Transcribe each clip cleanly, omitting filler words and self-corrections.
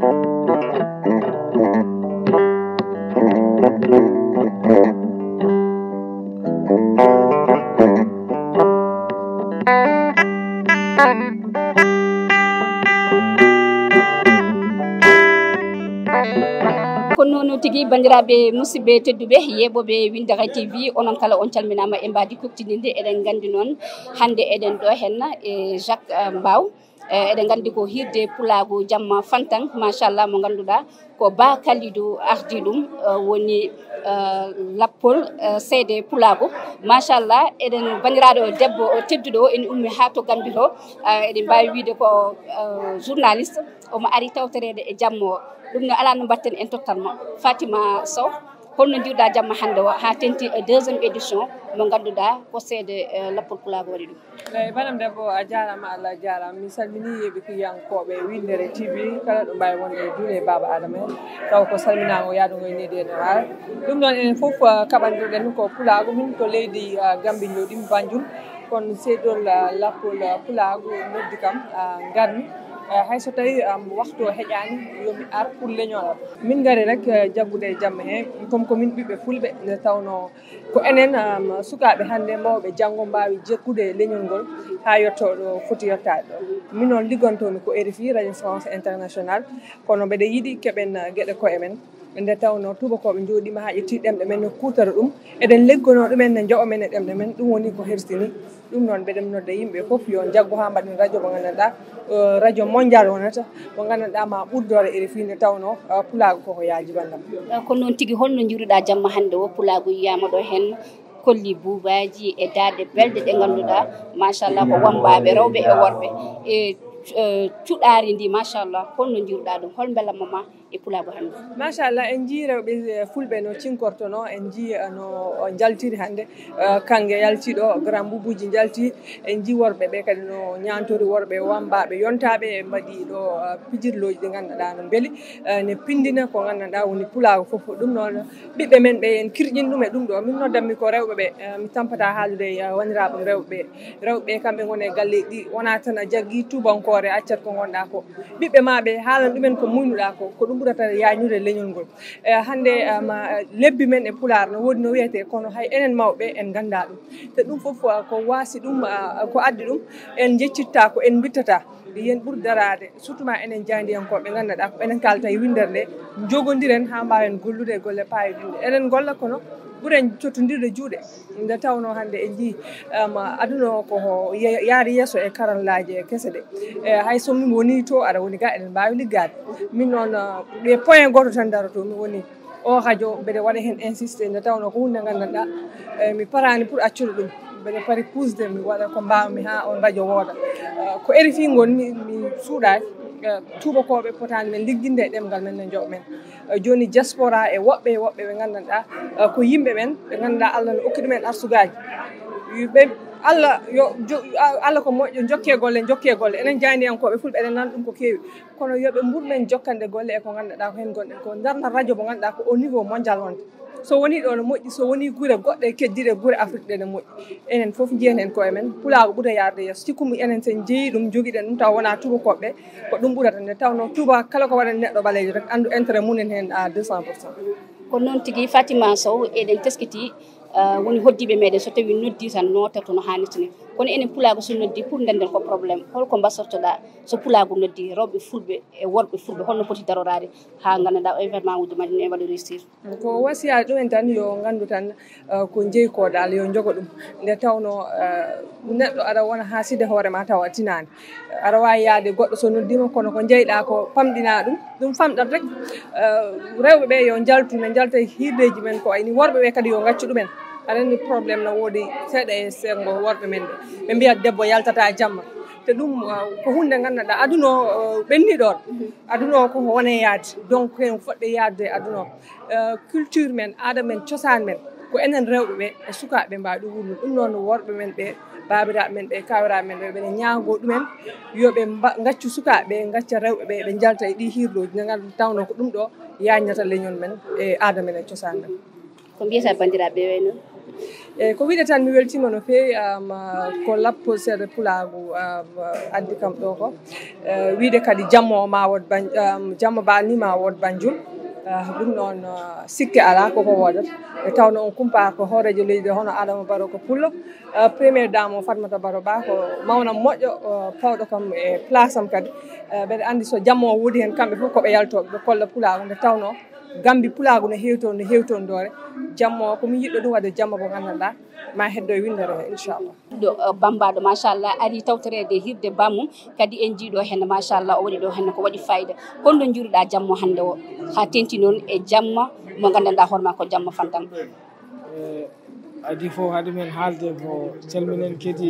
kono tigi bandiraɓe musidɓe tedduɓe yeɓoɓe Winndere-tv onon kala on calminama e mbadi kuktidinde eɗen gandi noon hande eɗen ɗo henna e Jacques Mbaw eɗen gandi ko Hiirde Pulaagu Jamma Fantang machallah mo ganduɗa ko Ba Kalidou ardi ɗum woni lappol seede Pulaagu machallah eɗen bandiraɗo debbo tedduɗo en ummi ha to Gambie to eɗen mbawi wiide ko journaliste omo ari tawtorede e jamma o ɗum no ala no mbatten en totalement Fatima Sow holno jiwɗa jamma hande o ha tenti deuxiéme édition mo ganduɗa ko seede lappol Pulaagu waɗi ɗum eyyi banam debbo a jarama Allah jarama mi salmini yeeɓe kiyankoɓe Winndere-tv kala ɗo mbawi wonde juule baba adama en taw ko salminama yaadugo e nedi ene wawi ɗum noon enen foof kaɓandirɗen ko Pulaagu min ko leydi Gambie joɗimi Banjul kono seedol lappol Pulaagu noddi kam garmi hayso tawi waktu o heƴani yomi ar pour leñol min gari rek jaggude e jamma he comme ko min ɓiɓɓe fulɓe nde tawno ko enen sukaɓe hande mawɓe janggo mbawi jekkude leñol ngol ha yetto ɗo foti yettade ɗo min noon liggontomi ko RFI Radio France International kono mbeɗa yiiɗi keɓen gueɗe koye men nde tawno tubakoɓe jooɗima ha ƴetti ɗemɗe men no kutara ɗum eɗen leggono ɗumen ne jooɓa men e ɗemɗe men ɗum woni ko hersini ɗum noon mbeɗen nodda yimɓe foof yo jaggo ha mbaɗen radio mo gandanɗa radio mondial wonata mo gandanɗa ma ɓurdore RFI nde tawno Pulaagu koko yaaji bandam ko noon tigui holno jiruɗa jamma hande o Pulaagu yiyama ɗo hen kolli buubaji e dade belde ɗe ganduɗa machallah ko wambaɓe rewɓe e worɓe e cuɗari ndi machallah holno jiruɗa ɗum hol belamma ma e Pulaagu hande machallah en jii rewɓe fulɓe no cinkortono en jii no jaltiri hande kangue yaltiɗo grand boubouji jalti en jii worɓe ɓe kadi no ñantori worɓe wambaɓe yontaɓe e mbaɗi ɗo pijirloji ɗi ganduɗa no beeli ne pindina ko gandanɗa woni Pulaagu foof ɗum noon ɓiɓɓe men ɓe en kirƴin ɗum e ɗum ɗo min noddanmi ko rewɓe ɓe mi tampata haalude e wandiraɓe rewɓe kamɓe gone e galleji ɗi wona tan a jaggui tubankore accat ko gonɗa ko ɓiɓɓe ma ɓe haalan ɗumen ko muynuɗa ko ɗum ɓurata yañude leñol ngol hande lebbi men e Pulaar no woodi no wiyete kono hay enen mawɓe en ganda ɗum te ɗum foof ko waasi ɗum ko addi ɗum en jeccitta ko en bittata yen ɓuuri darade surtout ma enen jandiyankoɓe ganduɗa ko enen kalta e Winndere nde jogodiren ha mbawen gollude e golle payidinde enen golla kono ɓuuren cottodirde juuɗe nde tawno hande en jii aduna ko yaari yeeso e karallaji kese ɗe hay so min woni to aɗa woni ga eɗen mbawi liggade min noon ɗe point goto tan daroto mi woni o radio mbeɗe waɗa hen insisté nde tawno ko hunde gandanɗa mi parani pour accude ɗum mbeɗe paari pusde mi waɗa ko mbawmi ha on radio wooda ko RFI gonmi mi suuɗani tubakoɓe potani men ligginde e ɗemgal men ne jooɓa men joni diaspora e woɓɓe ɓe gandanɗa ko yimɓe men ɓe gandanɗa Allah ne okki ɗumen arsugaji ɓe Allah ko moƴƴo jokke golle enen jandiyankoɓe fulɓe eɗen nana ɗum ko keewi kono yoɓe ɓurmen jokkande golle e ko ganduɗa ko hen gonɗen ko darna radio mo ganduɗa ko au niveau mondial wonde so woni ɗo no moƴƴi so woni guure goɗɗe keddiɗe guure Afrique ɗe ne moƴƴi enen foof jiyen hen koye men Pulaagu ɓuura yaade yeeso sikkumi enen sen jeeyi ɗum joguiɗen ɗum taw wona tubakoɓe ko ɗum ɓuurata nde tawno tuba kala ko waɗani neɗɗo ɓalejo rek andu intérêt munen hen à 200%. ko noon tigui Fatima Sow eɗen teskiti woni hoddiɓe meɗen so tawi noddi tan notato no hannirta ni kono enen Pulaagu so noddi pour denden ko probléme holko bassortoɗa so Pulaagu noddi rewɓe fulɓe e worɓe fulɓe holno poti darorade ha gandanɗa événement uji majum e waɗa réussir ko wasiyade ɗumen tan yo gandu tan ko jeeykoɗal yo jogo ɗum nde tawno neɗɗo aɗa wona ha side hoorema tawa tinani aɗa wawi yaade goɗɗo so noddima kono ko jeyɗa ko famɗina ɗum famɗat rek rewɓe ɓe yo jaltu ne jalta hirdeji men ko ayni worɓe ɓe kadi yo gaccu ɗumen aɗa andi probléme no woodi seeɗa e sengo worɓe men ɓe mbiya debbo yaltata jamma te ɗum ko hunde gandanɗa aduna o ɓenniɗon aduna o koko wone yaade donc en foɗɗe yaade aduna o culture men aada men cosaan men ko enen rewɓe ɓe e sukaɓe mbawi ɗum wurnu ɗum noon worɓe men ɓe babiraɓe men ɓe kawiraɓe men ɓe ɓene ñaago ɗumen yoɓe gaccu sukaɓe gacca rewɓe ɓe ɓe jalta e ɗi hirloji nde gandu tawno ko ɗum ɗo yañata leñol men e aada men e cosaan men ko mbiyata bandiraɓe wayno e ko wiide tan mi weltima no feewi ko lappo seeɗa Pulaagu addi kam ɗo ko wiide kadi jamma o ma wod jamma baal ni ma wod Banjul ɗum noon sikke ala koko wodat e tawno on kumpa ko hoorejo leydi hono Adama Barrow ko pullo premiére dame o Fatmata Barrow Ba ko mawnam moƴƴo pawɗo kam e place am kadi mbeɗa andi so jamma o woodi hen kamɓe fof koɓe yaltoɓe ɓe kolla Pulaagu nde tawno gambi Pulaagu no hewton doore jamma o komi yiɗɗo ɗum wadde jamma mo gandanɗa ma heddo e Winndere he inchallah ɗo bambaɗo machallah ari tawtorede hirde bammum kadi en jiiɗo hen machallah o waɗi ɗo hen ko waɗi fayida holno juuruɗa jamma hande o ha tenti noon e jamma mo gandanɗa hoorema ko jamma Fantang adi fof haade men haalde ko calminen kadi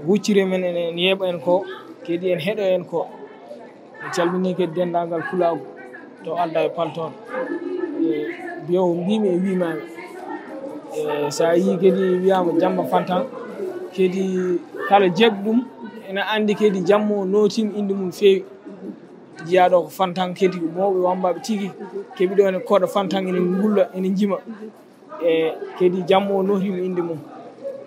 huccire men en yeeɓa en ko kadi en heeɗo en ko en calmini kadi dendagal Pulaagu to alda e palton biyowo mbimi e wimaɓe sa yi kadi wiyama jamma Fantang kadi kala jeeɓ ɗum ene andi kadi jamma notim inde mum feewi jiyaɗo ko Fantang kadi mawɓe wambaɓe tigui keeɓi ɗo ene koɗa Fantang ene gulla ene jima e kadi jamma notim inde mum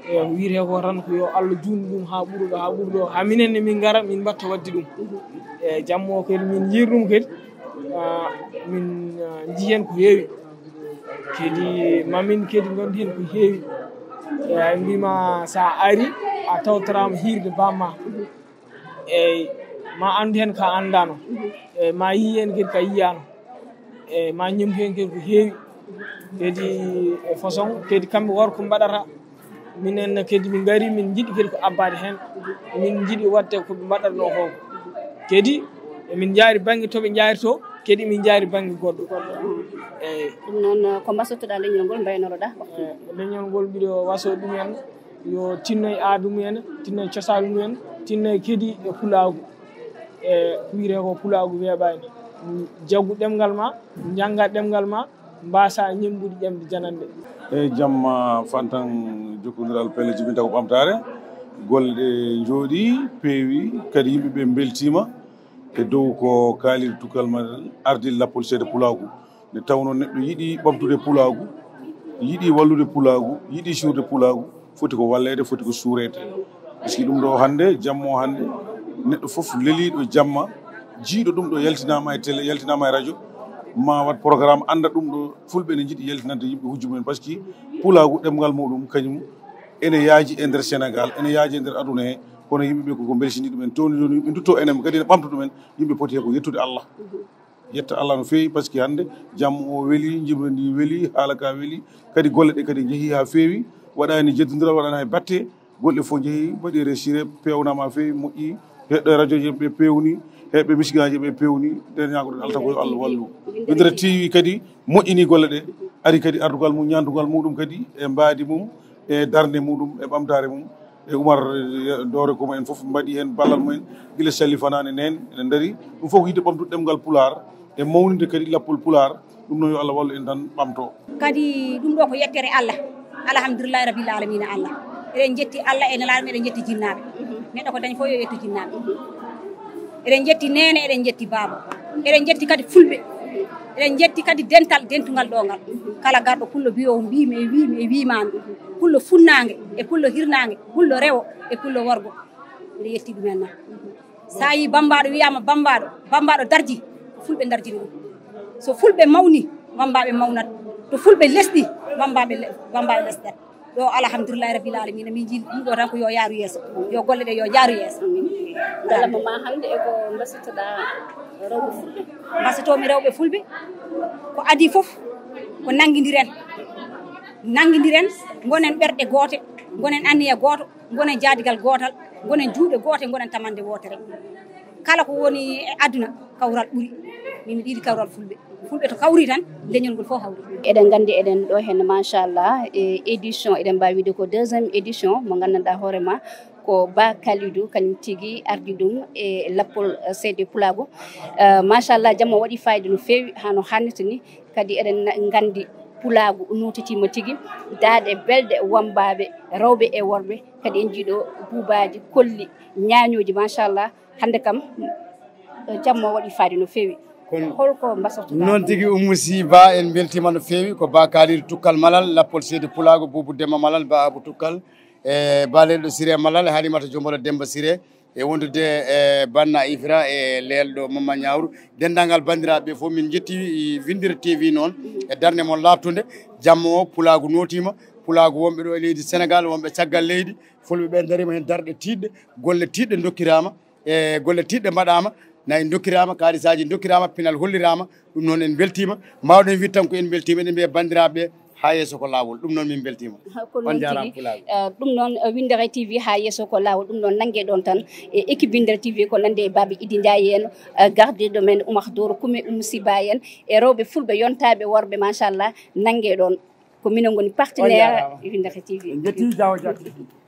e wiite ko tan ko yo Allah juutnu ɗum ha ɓuurɗo ha minenne min gara min mbatta wadde ɗum e jamma kadi min jiiru ɗum kadi min jiihen ko heewi kadi mamin kadi gondi hen ko heewi e mbima sa ari a tawtorama hiirde bamma eyyi ma andu hen ka andano e ma yi hen kadi ka yiyano e ma ñamdu hen kadi ko heewi kadi e façon kadi kamɓe worko mbaɗata minen kadi min gari min jiiɗi kadi ko abbade hen min jiiɗi wadde koɓe mbaɗatno ko kadi min jaari banggue toɓe jaarito kadi min jaari banggue goɗɗo eyyi ɗum noon ko mbasotoɗa leñol ngol mbaynoroɗa leñol ngol mbiɗo waso ɗumen yo tinnoye aadu mumen tinnoye cosaan mumen tinnoye kadi e Pulaagu e wiite ko Pulaagu weeɓani jaggu ɗemgal ma jangga ɗemgal ma mbasa ñembude ƴemde janande eyyi jamma Fantang jokkodiral pelle jibinta ko ɓamtare golle ɗe jooɗi peewi kadi yimɓeɓe beltima e dow ko kaaliri tukkal ma ardil lappol seeɗa Pulaagu nde tawno neɗɗo yiiɗi ɓamtude Pulaagu yiiɗi wallude Pulaagu yiiɗi suurde Pulaagu foti ko wallede foti ko suurede par ce que ɗum ɗo hannde jamma o hannde neɗɗo fof leliɗo jamma jiiɗo ɗum ɗo yaltinama e télé yaltinama e radio ma wat programme anda ɗum ɗo fulɓe ne jiiɗi yaltinande yimɓe hujju mumen par ce que Pulaagu ɗemgal muɗum kañum ene yaaji e nder Sénégal ene yaaji e nder aduna he kono yimɓeɓe koko beltini ɗumen towni joni yimɓe dutto enen kadi ne ɓamta ɗumen yimɓe poti he ko yettude Allah yetta Allah no feewi par ce que hannde jamma o weeli jimre ndi weeli haala ka weeli kadi golle ɗe kadi jeehi ha feewi waɗani jeddodiral waɗani e batte golle fof jeehi mbaɗi resiré pewnama ha feewi moƴƴi heɗɗo e radio ji ɓe pewni heɓɓe misigaji ɓe pewni nden ñagoɗen Allah tan koyo Allah wallu Winndere-tv kadi moƴƴini golle ɗe ari kadi ardugal mum ñandugal muɗum kadi e mbaadi mum e darde muɗum e ɓamtare mum e Oumar doore komo en fof mbaɗi hen ballal mumen guila salli fanane nen ene daari ɗum fof ko yidde ɓamtude ɗemgal Pulaar e mawnide kadi lappol Pulaar ɗum noon yo Allah wallu en tan ɓamto kadi ɗum ɗo ko yettere Allah alhamdulillahi rabbil alamina Allah eɗen jetti Allah e nelaɗo eɗen jetti jinnaɓe neɗɗo ko dañi fof yo yettu jinnaɓe eɗen jetti nene eɗen jetti baaba eɗen jetti kadi fulɓe eɗen jetti kadi dentugal ɗo ngal kala garɗo pullo biyowo mbimi e wimami pullo funnague e pullo hirnague pullo rewo e pullo worgo mbiɗa yetti ɗumen noon sa yi bambaɗo wiyama bambaɗo darji fulɓe darjini ɗum so fulɓe mawni wambaɓe mawnat to fulɓe lesɗi wambaɓe lesɗat ɗo alhamdulillahi rabbil alamina min jiiɗi ɗum ɗo tan ko yo yaaru yeeso yo golle ɗe yo jaaru yeeso galama ma hannde eko mbasitoɗa rewɓe fulɓe mbasitomi rewɓe fulɓe ko adi foof ko nanguidiren gonen ɓerɗe goote gonen anniya gooto gonen jaadigal gootal gonen juuɗe goote gonen tamande wootere kala ko woni e aduna kawral ɓuuri min ɗiɗi kawral fulɓe to kawri tan leñol ngol fof hawri eɗen gandi eɗen ɗo hen machallah édition eɗen mbawi wide ko deuxiéme édition mo gandanɗa hoorema ko Ba Kalidou kañum tigui ardi ɗum e lappol seede Pulaagu machallah jamma waɗi fayida no fewi hano hannirta ni kadi eɗen gandi Pulaagu notitima tigui daade belde wambaɓe rewɓe e worɓe kadi en jiiɗo buubaji kolli ñañoji machallah hande kam jamma waɗi fayida no fewi holko mbasoto noon tigi Oumou Sy Ba en beltima no feewi ko ba kaaliɗo tukkal malal lappol seydi Pulaagu Boubou Demba malal ba abou tukkal e baleɗo Siré malal Halimata Jombolo Demba Siré e wondude e Banna Ifra e lelɗo Mama Ñawru dendagal bandiraɓe fof min jetti Winndere-tv noon e darde moon labtude jamma o Pulaagu notima Pulaagu wonɓe ɗo e leydi Sénégal wonɓe caggal leydi fulɓe ɓe darima hen darɗe tiɗɗe golle tiɗɗe dokkirama e golle tiɗɗe mbaɗama nayi dokkirama kalisaji dokkirama pinal hollirama ɗum noon en beltima mbawɗen wi tan ko en beltima eɗen mbiya bandiraɓe ha yesso ko lawol ɗum noon min beltima on jarama Pulaagu ɗum noon Winndere-tv ha yesso ko lawol ɗum noon nangge ɗon tan e équipe Winndere-tv ko nande e Babi Idi Ndiaye en gardiɗo men Oumar Doro Kume Oumou Sy Ba en e rewɓe fulɓe yontaɓe worɓe machallah nangge ɗon ko minen goni partenaire Winndere-tv jetti jawo jatti